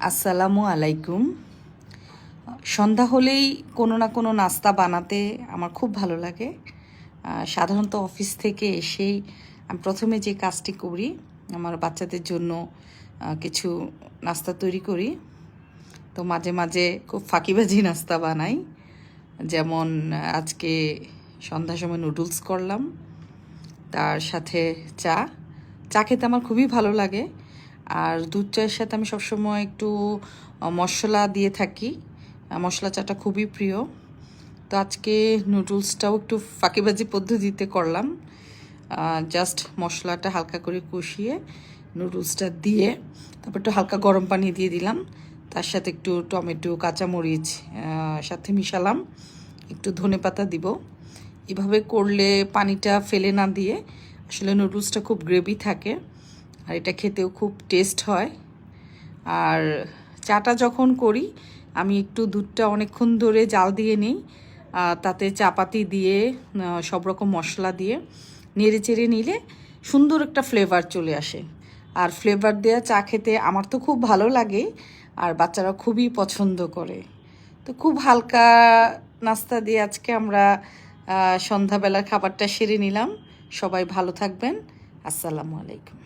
আসসালামু আলাইকুম। সন্ধ্যা হলেই কোনো না কোনো নাস্তা বানাতে আমার খুব ভালো লাগে। সাধারণত অফিস থেকে এসেই আমি প্রথমে যে কাজটি করি, আমার বাচ্চাদের জন্য কিছু নাস্তা তৈরি করি। তো মাঝে মাঝে খুব ফাঁকিবাজি নাস্তা বানাই। যেমন আজকে সন্ধ্যার সময় নুডলস করলাম, তার সাথে চা। চা খেতে আমার খুবই ভালো লাগে। আর দুধ চায়ের সাথে আমি সবসময় একটু মশলা দিয়ে থাকি। মশলা চাটা খুবই প্রিয়। তো আজকে নুডলসটাও একটু ফাঁকিবাজি পদ্ধতিতে করলাম। জাস্ট মশলাটা হালকা করে কষিয়ে নুডলসটা দিয়ে তারপর একটু হালকা গরম পানি দিয়ে দিলাম। তার সাথে একটু টমেটো, কাঁচামরিচ সাথে মিশালাম, একটু ধনেপাতা দিব। এভাবে করলে পানিটা ফেলে না দিয়ে আসলে নুডলসটা খুব গ্রেভি থাকে, আর এটা খেতেও খুব টেস্ট হয়। আর চাটা যখন করি আমি একটু দুধটা অনেকক্ষণ ধরে জাল দিয়ে নিই, তাতে চাপাতি দিয়ে সব রকম মশলা দিয়ে নেড়ে চেড়ে নিলে সুন্দর একটা ফ্লেভার চলে আসে। আর ফ্লেভার দেওয়া চা খেতে আমার তো খুব ভালো লাগে, আর বাচ্চারা খুবই পছন্দ করে। তো খুব হালকা নাস্তা দিয়ে আজকে আমরা সন্ধ্যাবেলার খাবারটা সেরে নিলাম। সবাই ভালো থাকবেন। আসসালামু আলাইকুম।